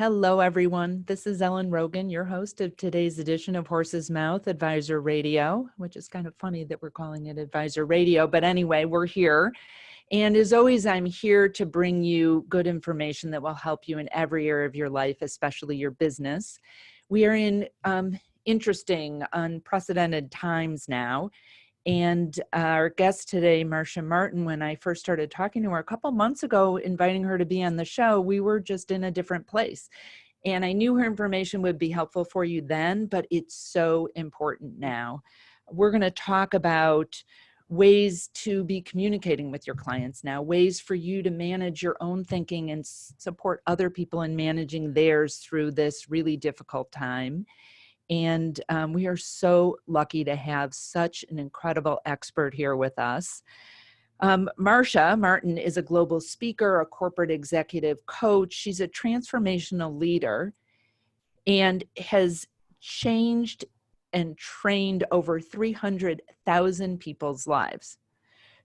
Hello, everyone. This is Ellen Rogin, your host of today's edition of Horsesmouth Advisor Radio, which is kind of funny that we're calling it Advisor Radio. But anyway, we're here. And as always, I'm here to bring you good information that will help you in every area of your life, especially your business. We are in interesting, unprecedented times now. And our guest today, Marcia Martin, when I first started talking to her a couple months ago, inviting her to be on the show, we were just in a different place. And I knew her information would be helpful for you then, but it's so important now. We're going to talk about ways to be communicating with your clients now, ways for you to manage your own thinking and support other people in managing theirs through this really difficult time. And we are so lucky to have such an incredible expert here with us. Marcia Martin is a global speaker, a corporate executive coach. She's a transformational leader and has changed and trained over 300,000 people's lives.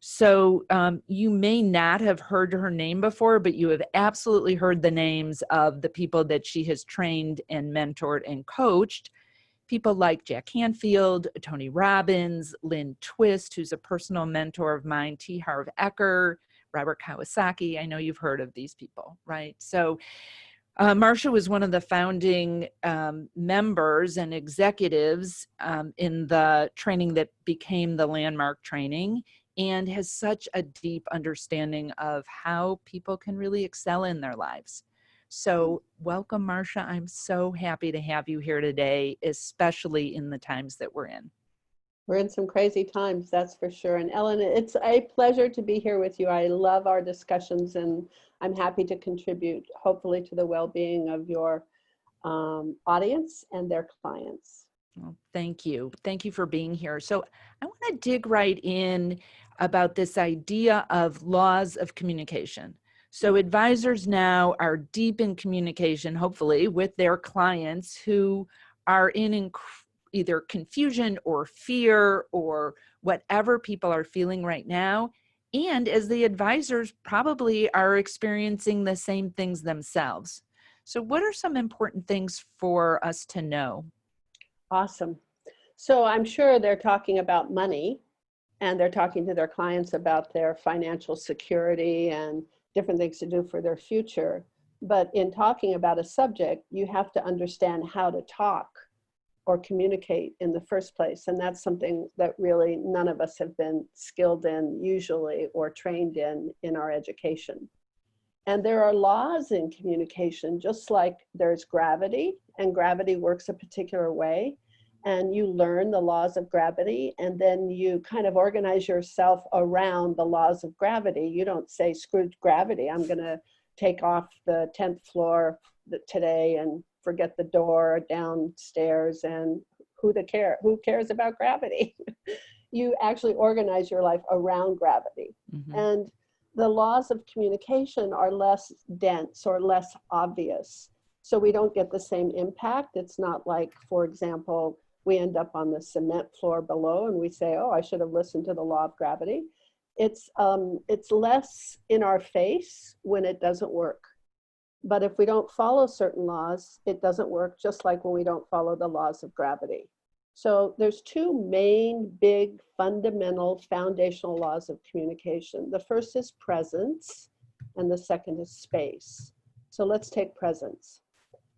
So you may not have heard her name before, but you have absolutely heard the names of the people that she has trained and mentored and coached. People like Jack Canfield, Tony Robbins, Lynn Twist, who's a personal mentor of mine, T. Harv Eker, Robert Kawasaki. I know you've heard of these people, right? So Marcia was one of the founding members and executives in the training that became the landmark training, and has such a deep understanding of how people can really excel in their lives. So welcome, Marcia. I'm so happy to have you here today, especially in the times that we're in. We're in some crazy times, that's for sure. And Ellen, it's a pleasure to be here with you. I love our discussions, and I'm happy to contribute, hopefully, to the well-being of your audience and their clients. Well, thank you. Thank you for being here. So I want to dig right in about this idea of laws of communication. So advisors now are deep in communication, hopefully, with their clients who are in either confusion or fear or whatever people are feeling right now. And as the advisors probably are experiencing the same things themselves. So what are some important things for us to know? Awesome. So I'm sure they're talking about money, and they're talking to their clients about their financial security and different things to do for their future. But in talking about a subject, you have to understand how to talk or communicate in the first place. And that's something that really none of us have been skilled in usually or trained in our education. And there are laws in communication, just like there's gravity, and gravity works a particular way. And you learn the laws of gravity, and then you kind of organize yourself around the laws of gravity. You don't say, screw gravity, I'm going to take off the 10th floor today and forget the door downstairs, and who cares about gravity? You actually organize your life around gravity. Mm-hmm. And the laws of communication are less dense or less obvious. So we don't get the same impact. It's not like, for example, we end up on the cement floor below and we say, oh, I should have listened to the law of gravity. It's less in our face when it doesn't work. But if we don't follow certain laws, it doesn't work, just like when we don't follow the laws of gravity. So there's two main, big, fundamental, foundational laws of communication. The first is presence, and the second is space. So let's take presence.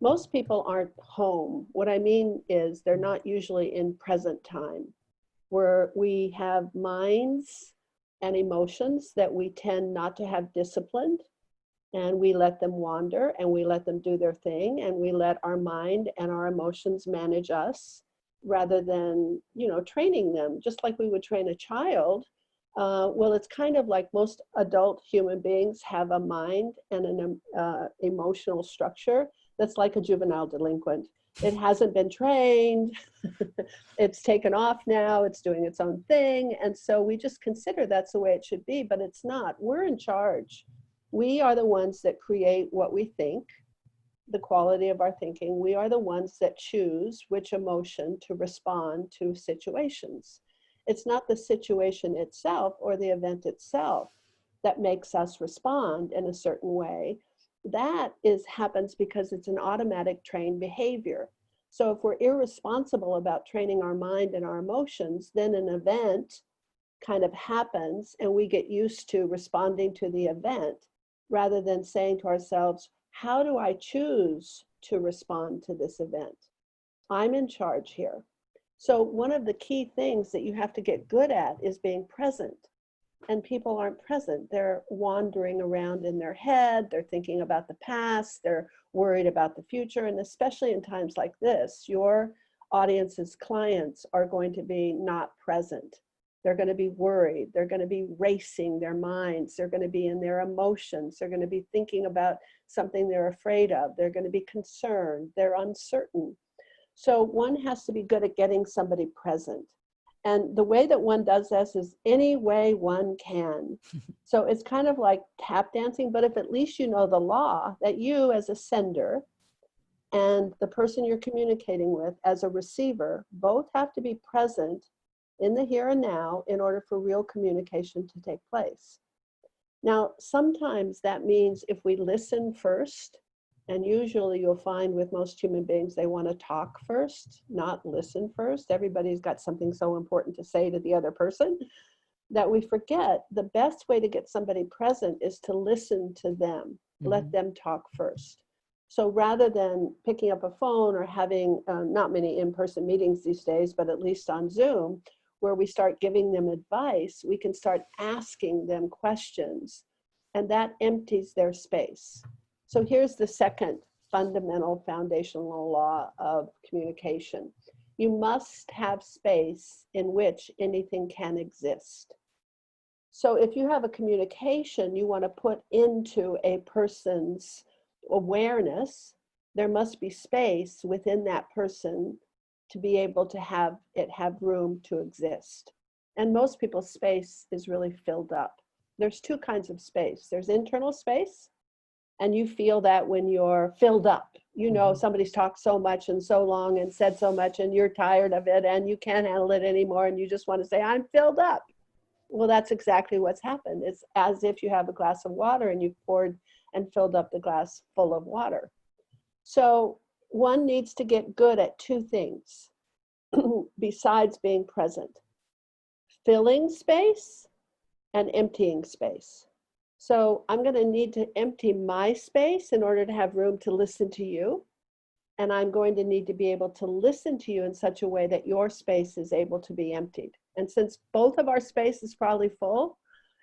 Most people aren't home. What I mean is they're not usually in present time, where we have minds and emotions that we tend not to have disciplined, and we let them wander and we let them do their thing, and we let our mind and our emotions manage us rather than, training them, just like we would train a child. Well, it's kind of like most adult human beings have a mind and an emotional structure that's like a juvenile delinquent. It hasn't been trained. It's taken off now. It's doing its own thing. And so we just consider that's the way it should be, but it's not. We're in charge. We are the ones that create what we think, the quality of our thinking. We are the ones that choose which emotion to respond to situations. It's not the situation itself or the event itself that makes us respond in a certain way. That happens because it's an automatic trained behavior. So if we're irresponsible about training our mind and our emotions, then an event kind of happens and we get used to responding to the event rather than saying to ourselves, how do I choose to respond to this event? I'm in charge here. So one of the key things that you have to get good at is being present. And people aren't present. They're wandering around in their head. They're thinking about the past. They're worried about the future. And especially in times like this, your audience's clients are going to be not present. They're going to be worried. They're going to be racing their minds. They're going to be in their emotions. They're going to be thinking about something they're afraid of. They're going to be concerned. They're uncertain. So one has to be good at getting somebody present. And the way that one does this is any way one can. So it's kind of like tap dancing, but if at least you know the law that you as a sender and the person you're communicating with as a receiver both have to be present in the here and now in order for real communication to take place. Now, sometimes that means if we listen first, and usually you'll find with most human beings, they want to talk first, not listen first. Everybody's got something so important to say to the other person that we forget the best way to get somebody present is to listen to them, let them talk first. So rather than picking up a phone or having not many in-person meetings these days, but at least on Zoom, where we start giving them advice, we can start asking them questions, and that empties their space. So here's the second fundamental foundational law of communication. You must have space in which anything can exist. So if you have a communication you want to put into a person's awareness, there must be space within that person to be able to have it have room to exist. And most people's space is really filled up. There's two kinds of space. There's internal space, and you feel that when you're filled up. You know, somebody's talked so much and so long and said so much and you're tired of it and you can't handle it anymore and you just want to say, I'm filled up. Well, that's exactly what's happened. It's as if you have a glass of water and you've poured and filled up the glass full of water. So one needs to get good at two things besides being present: filling space and emptying space. So I'm going to need to empty my space in order to have room to listen to you. And I'm going to need to be able to listen to you in such a way that your space is able to be emptied. And since both of our space is probably full,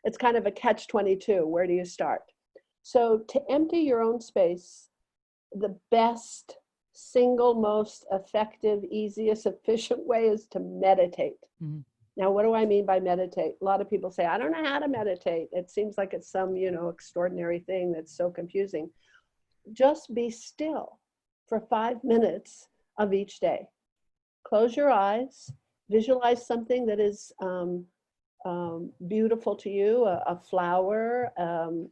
it's kind of a catch-22. Where do you start? So to empty your own space, the best, single, most effective, easiest, efficient way is to meditate. Now, what do I mean by meditate? A lot of people say, I don't know how to meditate. It seems like it's some, extraordinary thing that's so confusing. Just be still for 5 minutes of each day. Close your eyes, visualize something that is beautiful to you, a flower,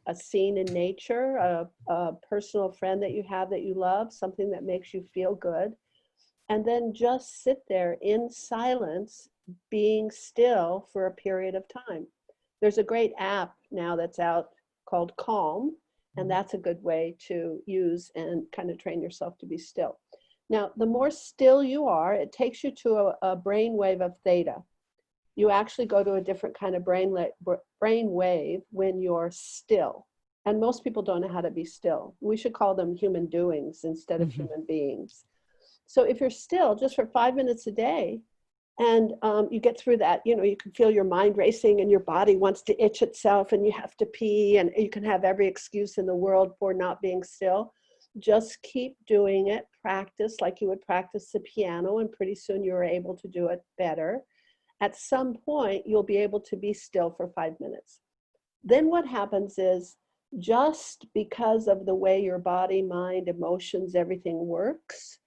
a scene in nature, a personal friend that you have that you love, something that makes you feel good. And then just sit there in silence, being still for a period of time. There's a great app now that's out called Calm, and that's a good way to use and kind of train yourself to be still. Now, the more still you are, it takes you to a brain wave of theta. You actually go to a different kind of brain wave when you're still. And most people don't know how to be still. We should call them human doings instead of human beings. So if you're still just for 5 minutes a day, and you get through that, you can feel your mind racing and your body wants to itch itself and you have to pee and you can have every excuse in the world for not being still. Just keep doing it. Practice like you would practice the piano, and pretty soon you're able to do it better. At some point, you'll be able to be still for 5 minutes. Then what happens is, just because of the way your body, mind, emotions, everything works,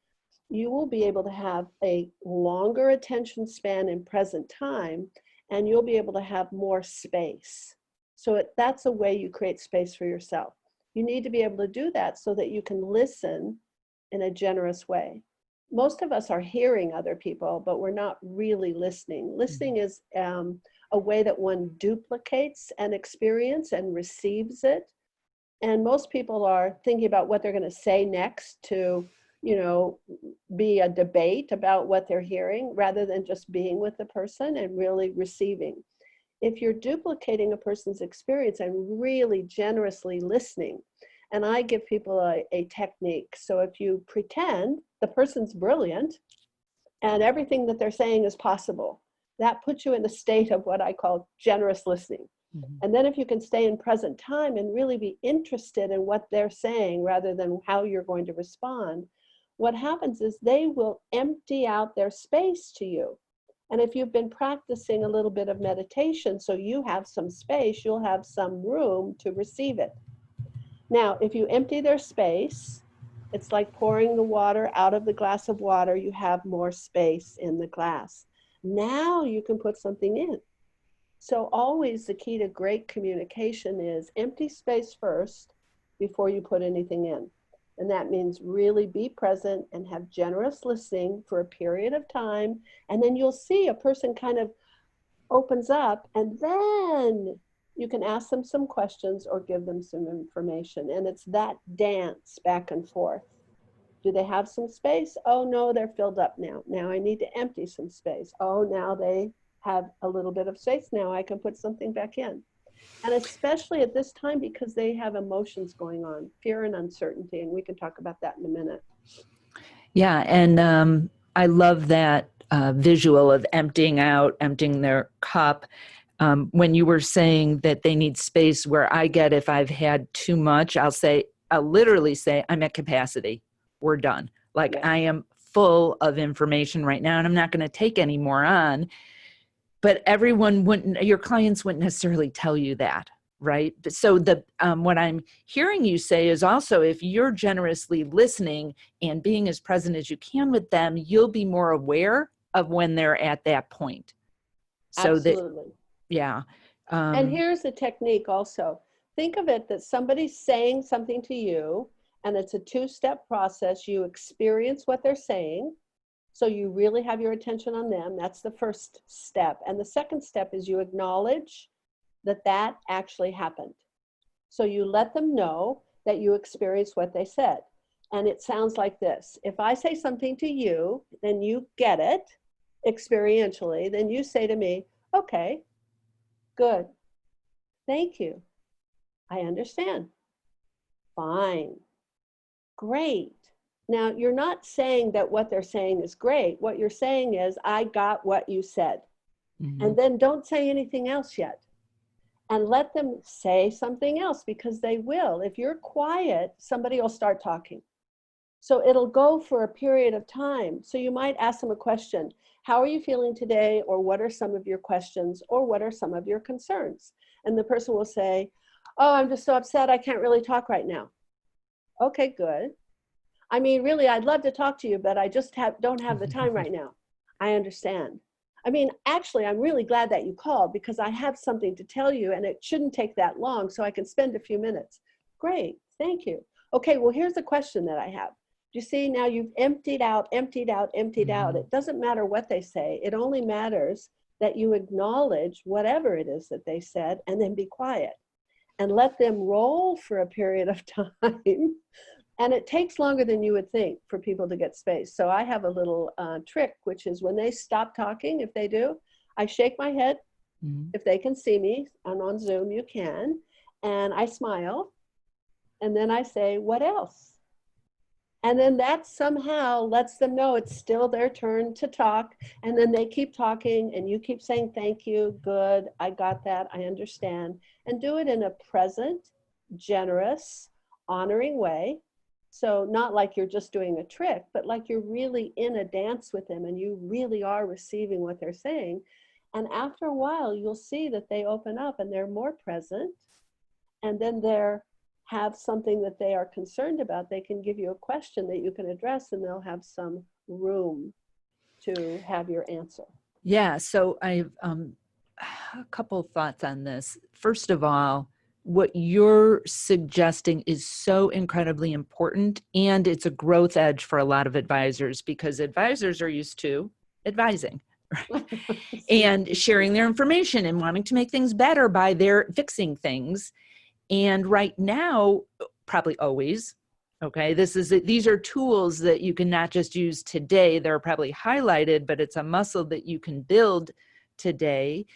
you will be able to have a longer attention span in present time, and you'll be able to have more space. So that's a way you create space for yourself. You need to be able to do that so that you can listen in a generous way. Most of us are hearing other people, but we're not really listening. Listening is a way that one duplicates an experience and receives it. And most people are thinking about what they're going to say next to, be a debate about what they're hearing rather than just being with the person and really receiving. If you're duplicating a person's experience and really generously listening, and I give people a technique. So if you pretend the person's brilliant and everything that they're saying is possible, that puts you in a state of what I call generous listening. Mm-hmm. And then if you can stay in present time and really be interested in what they're saying rather than how you're going to respond, what happens is they will empty out their space to you. And if you've been practicing a little bit of meditation, so you have some space, you'll have some room to receive it. Now, if you empty their space, it's like pouring the water out of the glass of water. You have more space in the glass. Now you can put something in. So always the key to great communication is empty space first before you put anything in. And that means really be present and have generous listening for a period of time. And then you'll see a person kind of opens up, and then you can ask them some questions or give them some information. And it's that dance back and forth. Do they have some space? Oh, no, they're filled up now. Now I need to empty some space. Oh, now they have a little bit of space. Now I can put something back in. And especially at this time, because they have emotions going on, fear and uncertainty. And we can talk about that in a minute. Yeah. And I love that visual of emptying their cup. When you were saying that they need space, where I get, if I've had too much, I'll literally say, I'm at capacity. We're done. Like, Yes. I am full of information right now and I'm not going to take any more on. But your clients wouldn't necessarily tell you that, right? So what I'm hearing you say is also, if you're generously listening and being as present as you can with them, you'll be more aware of when they're at that point. So Absolutely. Yeah. And here's a technique also. Think of it that somebody's saying something to you, and it's a two-step process. You experience what they're saying. So you really have your attention on them. That's the first step. And the second step is you acknowledge that that actually happened. So you let them know that you experienced what they said. And it sounds like this. If I say something to you, then you get it experientially. Then you say to me, okay, good. Thank you. I understand. Fine. Great. Now, you're not saying that what they're saying is great. What you're saying is, I got what you said. Mm-hmm. And then don't say anything else yet. And let them say something else, because they will. If you're quiet, somebody will start talking. So it'll go for a period of time. So you might ask them a question. How are you feeling today? Or what are some of your questions? Or what are some of your concerns? And the person will say, oh, I'm just so upset. I can't really talk right now. Okay, good. I mean, really, I'd love to talk to you, but I just don't have the time right now. I understand. I mean, actually, I'm really glad that you called, because I have something to tell you and it shouldn't take that long, so I can spend a few minutes. Great, thank you. Okay, well, here's a question that I have. You see, now you've emptied out. It doesn't matter what they say. It only matters that you acknowledge whatever it is that they said, and then be quiet and let them roll for a period of time. And it takes longer than you would think for people to get space. So I have a little trick, which is when they stop talking, if they do, I shake my head. Mm-hmm. If they can see me, and on Zoom you can, and I smile. And then I say, what else? And then that somehow lets them know it's still their turn to talk. And then they keep talking, and you keep saying, thank you, good, I got that, I understand. And do it in a present, generous, honoring way. So not like you're just doing a trick, but like you're really in a dance with them and you really are receiving what they're saying. And after a while, you'll see that they open up and they're more present. And then they have something that they are concerned about. They can give you a question that you can address, and they'll have some room to have your answer. Yeah. So I've a couple of thoughts on this. First of all, what you're suggesting is so incredibly important, and it's a growth edge for a lot of advisors, because advisors are used to advising, right? And sharing their information and wanting to make things better by their fixing things. And right now, probably always, okay, these are tools that you can not just use today. They're probably highlighted, but it's a muscle that you can build today.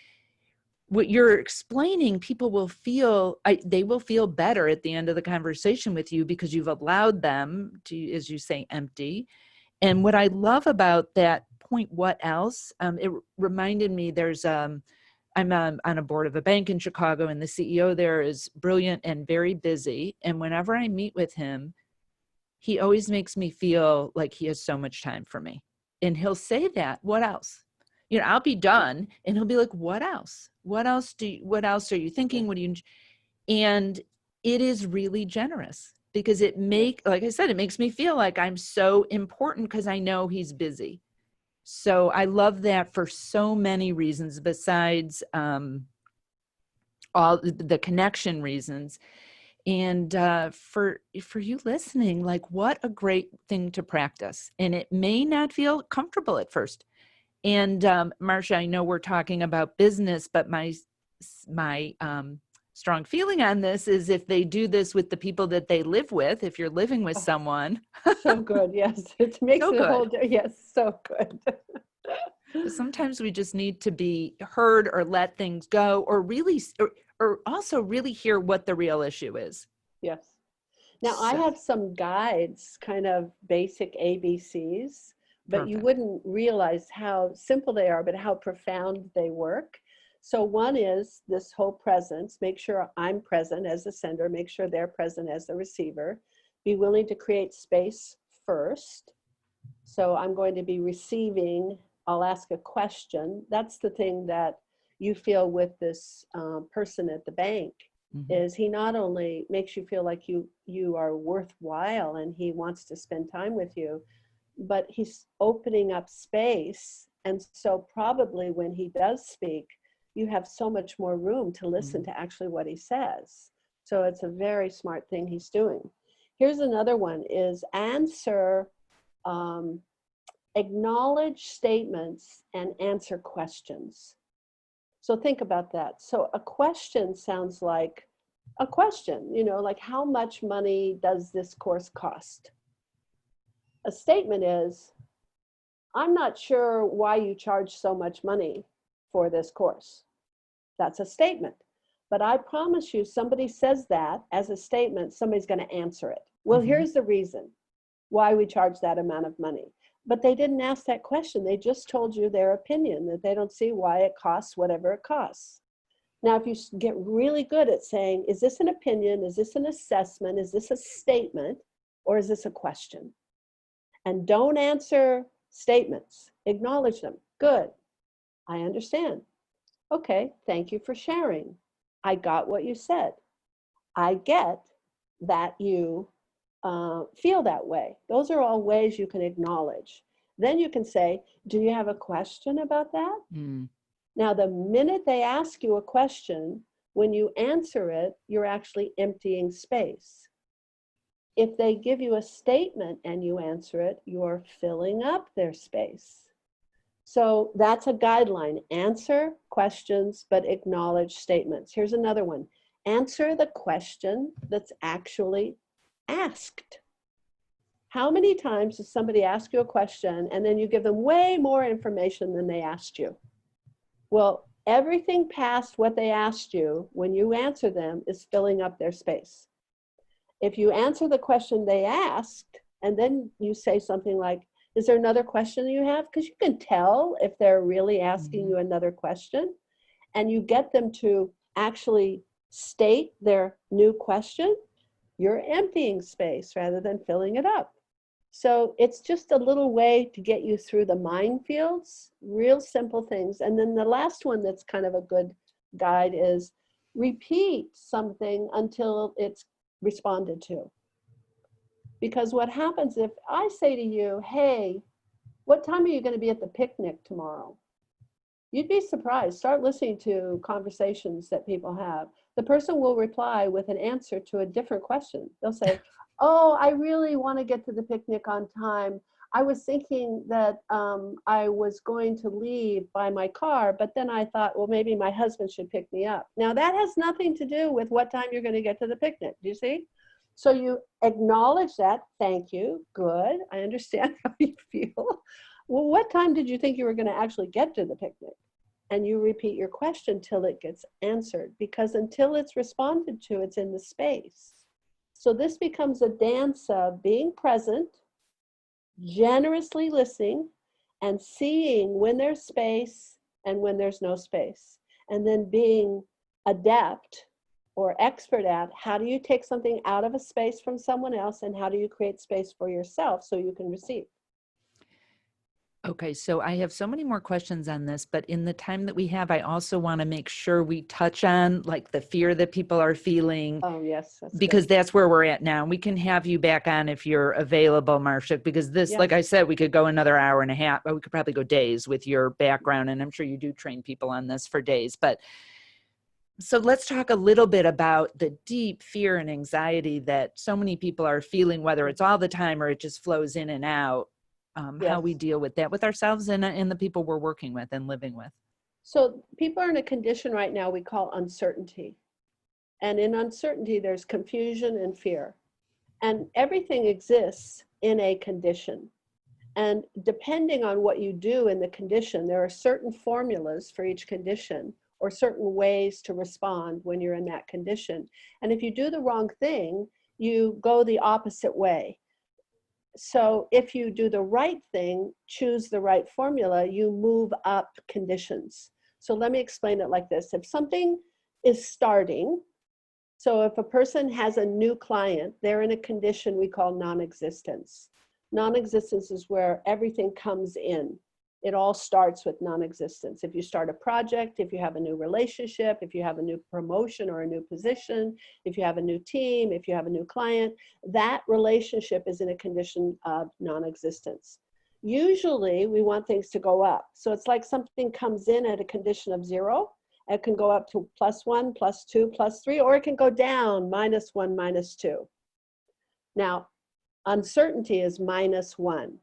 What you're explaining, people will feel, they will feel better at the end of the conversation with you because you've allowed them to, as you say, empty. And what I love about that point, what else? It reminded me I'm on a board of a bank in Chicago, and the CEO there is brilliant and very busy. And whenever I meet with him, he always makes me feel like he has so much time for me. And he'll say that, what else? I'll be done and he'll be like, what else? What else are you thinking? And it is really generous because like I said, it makes me feel like I'm so important because I know he's busy. So I love that for so many reasons besides all the connection reasons. And for you listening, like, what a great thing to practice. And it may not feel comfortable at first. And Marcia, I know we're talking about business, but my strong feeling on this is if they do this with the people that they live with, if you're living with someone. So good. Yes. It makes So it a whole, good. yes, so good. Sometimes we just need to be heard or let things go or really, or also really hear what the real issue is. Yes. Now I have some guides, kind of basic ABCs, but you Perfect. wouldn't realize how simple they are, but how profound they work. So one is this whole presence, make sure I'm present as the sender, make sure they're present as the receiver. Be willing to create space first. So I'm going to be receiving, I'll ask a question. That's the thing that you feel with this person at the bank. Is he not only makes you feel like you are worthwhile and he wants to spend time with you, but he's opening up space. And so probably when he does speak, you have so much more room to listen to actually what he says. So it's a very smart thing he's doing. Here's another one is acknowledge statements and answer questions. So think about that. So a question sounds like a question, like how much money does this course cost? A statement is, I'm not sure why you charge so much money for this course. That's a statement. But I promise you, somebody says that as a statement, somebody's going to answer it. Well, here's the reason why we charge that amount of money. But they didn't ask that question. They just told you their opinion, that they don't see why it costs whatever it costs. Now, if you get really good at saying, is this an opinion? Is this an assessment? Is this a statement? Or is this a question? And don't answer statements. Acknowledge them. Good. I understand. Okay, thank you for sharing. I got what you said. I get that you feel that way. Those are all ways you can acknowledge. Then you can say, do you have a question about that? Now, the minute they ask you a question, when you answer it, you're actually emptying space. If they give you a statement and you answer it, you're filling up their space. So that's a guideline. Answer questions, but acknowledge statements. Here's another one. Answer the question that's actually asked. How many times does somebody ask you a question and then you give them way more information than they asked you? Well, everything past what they asked you, when you answer them, is filling up their space. If you answer the question they asked, and then you say something like, is there another question you have? Because you can tell if they're really asking you another question, and you get them to actually state their new question, you're emptying space rather than filling it up. So it's just a little way to get you through the minefields, real simple things. And then the last one that's kind of a good guide is repeat something until it's responded to. Because what happens if I say to you, hey, what time are you going to be at the picnic tomorrow? You'd be surprised. Start listening to conversations that people have. The person will reply with an answer to a different question. They'll say, oh, I really want to get to the picnic on time. I was thinking that I was going to leave by my car, but then I thought, well, maybe my husband should pick me up. Now that has nothing to do with what time you're going to get to the picnic. Do you see? So you acknowledge that. Thank you. Good. I understand how you feel. Well, what time did you think you were going to actually get to the picnic? And you repeat your question till it gets answered, because until it's responded to, it's in the space. So this becomes a dance of being present, generously listening, and seeing when there's space and when there's no space. And then being adept or expert at how do you take something out of a space from someone else, and how do you create space for yourself so you can receive. Okay, so I have so many more questions on this, but in the time that we have, I also want to make sure we touch on like the fear that people are feeling. Oh, yes. Because good. that's where we're at now. We can have you back on if you're available, Marcia, because this, Yes. like I said, we could go another hour and a half, but we could probably go days with your background. And I'm sure you do train people on this for days. But so let's talk a little bit about the deep fear and anxiety that so many people are feeling, whether it's all the time or it just flows in and out. How we deal with that with ourselves and the people we're working with and living with. So people are in a condition right now we call uncertainty. And in uncertainty, there's confusion and fear. And everything exists in a condition. And depending on what you do in the condition, there are certain formulas for each condition or certain ways to respond when you're in that condition. And if you do the wrong thing, you go the opposite way. So if you do the right thing, choose the right formula, you move up conditions. So let me explain it like this. If something is starting, so if a person has a new client, they're in a condition we call non-existence. Non-existence is where everything comes in. It all starts with non-existence. If you start a project, if you have a new relationship, if you have a new promotion or a new position, if you have a new team, if you have a new client, that relationship is in a condition of non-existence. Usually we want things to go up. So it's like something comes in at a condition of 0. It can go up to +1, +2, +3, or it can go down -1, -2. Now, uncertainty is -1.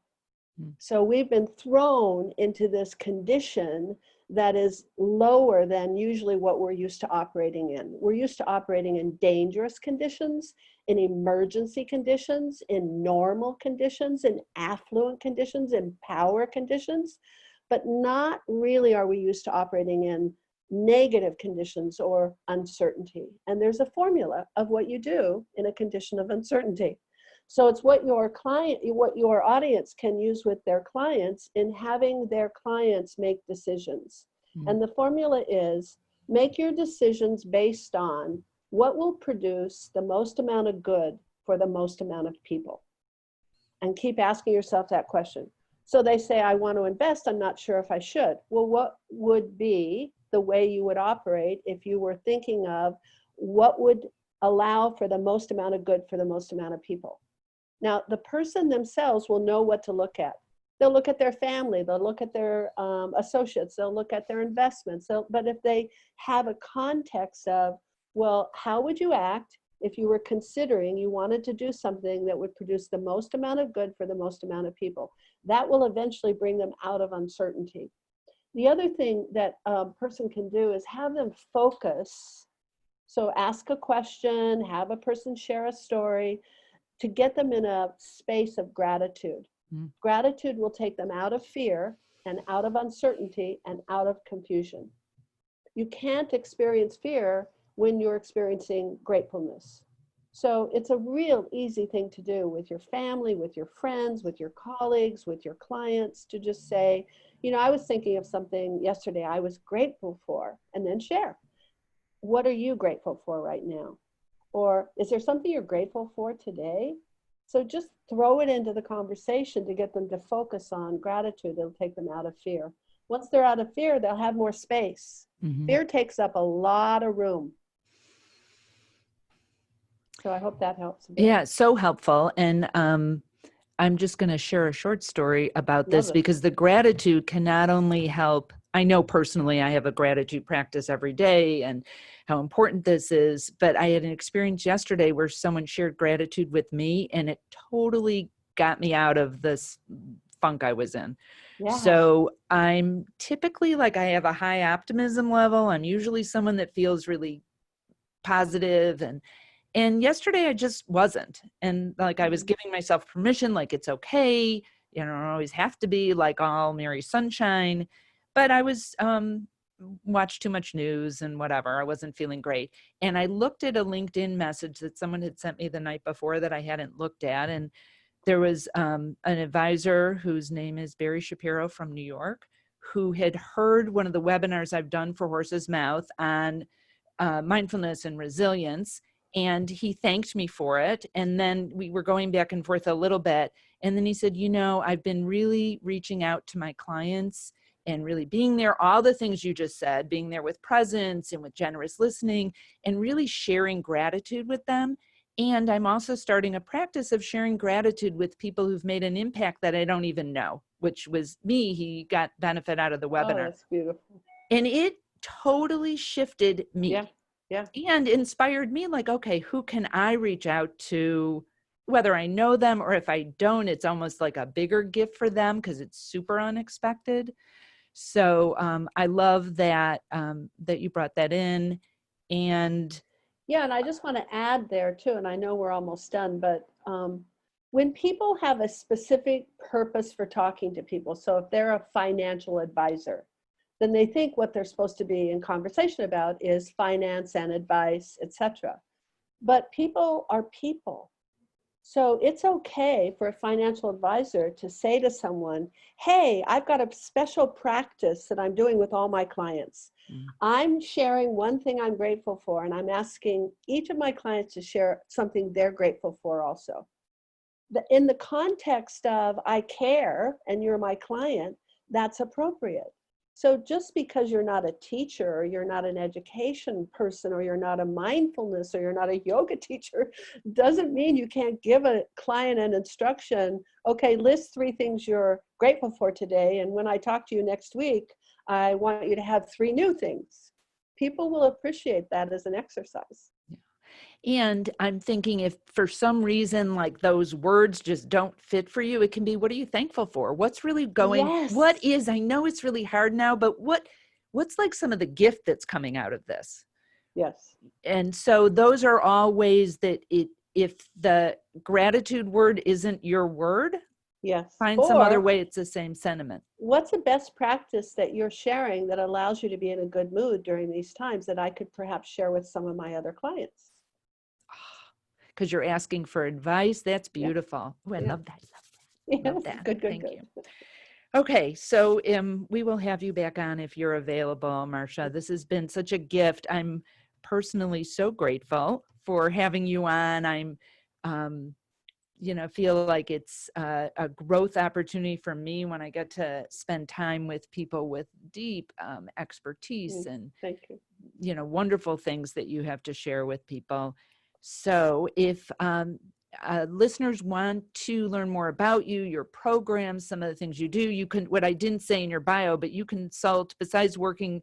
So we've been thrown into this condition that is lower than usually what we're used to operating in. We're used to operating in dangerous conditions, in emergency conditions, in normal conditions, in affluent conditions, in power conditions, but not really are we used to operating in negative conditions or uncertainty. And there's a formula of what you do in a condition of uncertainty. So it's what your audience can use with their clients in having their clients make decisions. And the formula is make your decisions based on what will produce the most amount of good for the most amount of people. And keep asking yourself that question. So they say, I want to invest, I'm not sure if I should. Well, what would be the way you would operate if you were thinking of what would allow for the most amount of good for the most amount of people? Now, the person themselves will know what to look at. They'll look at their family, they'll look at their associates, they'll look at their investments. But if they have a context of, well, how would you act if you were considering you wanted to do something that would produce the most amount of good for the most amount of people? That will eventually bring them out of uncertainty. The other thing that a person can do is have them focus. So ask a question, have a person share a story, to get them in a space of gratitude. Gratitude will take them out of fear and out of uncertainty and out of confusion. You can't experience fear when you're experiencing gratefulness. So it's a real easy thing to do with your family, with your friends, with your colleagues, with your clients, to just say, you know, I was thinking of something yesterday I was grateful for, and then share. What are you grateful for right now? Or is there something you're grateful for today? So just throw it into the conversation to get them to focus on gratitude. It'll take them out of fear. Once they're out of fear, they'll have more space. Fear takes up a lot of room. So I hope that helps. Yeah, so helpful. And I'm just going to share a short story about this because the gratitude can not only help. I know personally I have a gratitude practice every day and how important this is, but I had an experience yesterday where someone shared gratitude with me and it totally got me out of this funk I was in. Yeah. So I'm typically like, I have a high optimism level. I'm usually someone that feels really positive, and yesterday I just wasn't. And like, I was giving myself permission, like, it's okay. You don't always have to be like all merry sunshine, but I was, watched too much news and whatever. I wasn't feeling great. And I looked at a LinkedIn message that someone had sent me the night before that I hadn't looked at. And there was an advisor whose name is Barry Shapiro from New York, who had heard one of the webinars I've done for Horse's Mouth on mindfulness and resilience. And he thanked me for it. And then we were going back and forth a little bit. And then he said, I've been really reaching out to my clients and really being there, all the things you just said, being there with presence and with generous listening and really sharing gratitude with them. And I'm also starting a practice of sharing gratitude with people who've made an impact that I don't even know, which was me. He got benefit out of the webinar. Oh, that's beautiful. And it totally shifted me. Yeah. And inspired me, like, okay, who can I reach out to, whether I know them or if I don't, it's almost like a bigger gift for them because it's super unexpected. So I love that, that you brought that in. And yeah, and I just want to add there too, and I know we're almost done, but when people have a specific purpose for talking to people, so if they're a financial advisor, then they think what they're supposed to be in conversation about is finance and advice, etc. But people are people. So it's okay for a financial advisor to say to someone, hey, I've got a special practice that I'm doing with all my clients. I'm sharing one thing I'm grateful for, and I'm asking each of my clients to share something they're grateful for also. In the context of I care and you're my client, that's appropriate. So just because you're not a teacher or you're not an education person or you're not a mindfulness or you're not a yoga teacher doesn't mean you can't give a client an instruction. Okay, list 3 things you're grateful for today. And when I talk to you next week, I want you to have 3 new things. People will appreciate that as an exercise. And I'm thinking if for some reason, like those words just don't fit for you, it can be, what are you thankful for? What's really going, Yes. what is, I know it's really hard now, but what's like some of the gift that's coming out of this? Yes. And so those are all ways that if the gratitude word isn't your word, Yes. find some other way it's the same sentiment. What's a best practice that you're sharing that allows you to be in a good mood during these times that I could perhaps share with some of my other clients? Because you're asking for advice. That's beautiful. Oh, I love that. Love that. Good. Thank you. Okay, so we will have you back on if you're available, Marcia. This has been such a gift. I'm personally so grateful for having you on. I'm, feel like it's a growth opportunity for me when I get to spend time with people with deep expertise and, Thank you. Wonderful things that you have to share with people. So if listeners want to learn more about you, your programs, some of the things you do, you can, what I didn't say in your bio, but you consult, besides working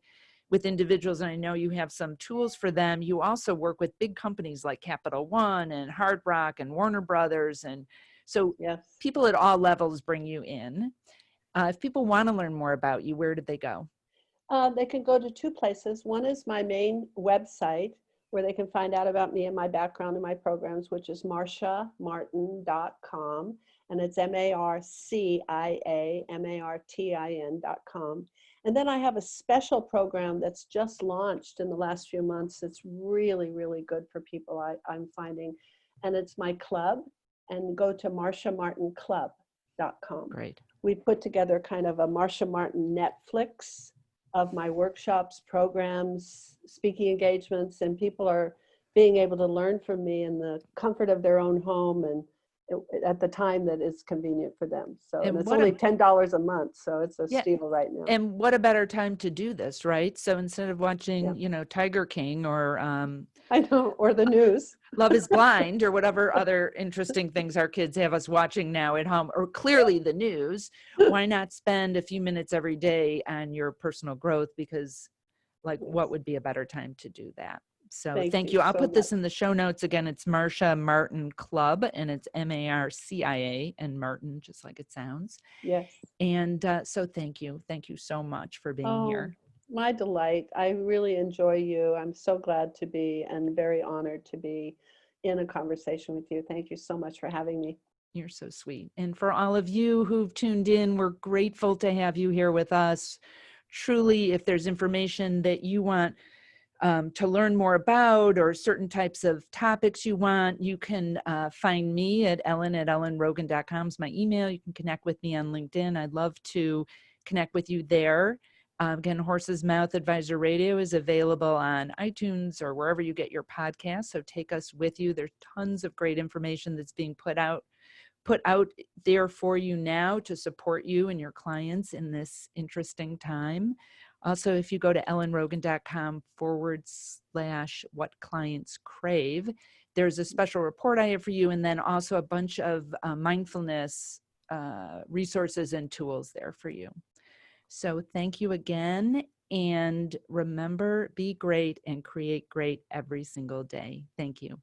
with individuals, and I know you have some tools for them, you also work with big companies like Capital One and Hard Rock and Warner Brothers. And so people at all levels bring you in. If people want to learn more about you, where did they go? They can go to 2 places. One is my main website, where they can find out about me and my background and my programs, which is marciamartin.com. And it's MarciaMartin.com. And then I have a special program that's just launched in the last few months. It's really, really good for people, I'm finding. And it's my club. And go to marciamartinclub.com. Great. We put together kind of a Marcia Martin Netflix of my workshops, programs, speaking engagements, and people are being able to learn from me in the comfort of their own home and at the time that is convenient for them. So and it's only $10 a month, so it's a steal right now. And what a better time to do this, right? So instead of watching, Tiger King or I know, or the news, Love is Blind, or whatever other interesting things our kids have us watching now at home, or clearly the news, why not spend a few minutes every day on your personal growth? Because what would be a better time to do that? So Thank thank you you. I'll so put this much. in the show notes. Again, it's Marcia Martin Club, and it's Marcia and Martin, just like it sounds. Yes. And so thank you. Thank you so much for being Oh, here. my delight. I really enjoy you. I'm so glad to be and very honored to be in a conversation with you. Thank you so much for having me. You're so sweet. And for all of you who've tuned in, we're grateful to have you here with us. Truly, if there's information that you want to learn more about or certain types of topics you want, you can find me at ellen@ellenrogin.com is my email. You can connect with me on LinkedIn. I'd love to connect with you there. Again, Horse's Mouth Advisor Radio is available on iTunes or wherever you get your podcasts. So take us with you. There's tons of great information that's being put out there for you now to support you and your clients in this interesting time. Also, if you go to ellenrogin.com/what clients crave, there's a special report I have for you, and then also a bunch of mindfulness resources and tools there for you. So thank you again. And remember, be great and create great every single day. Thank you.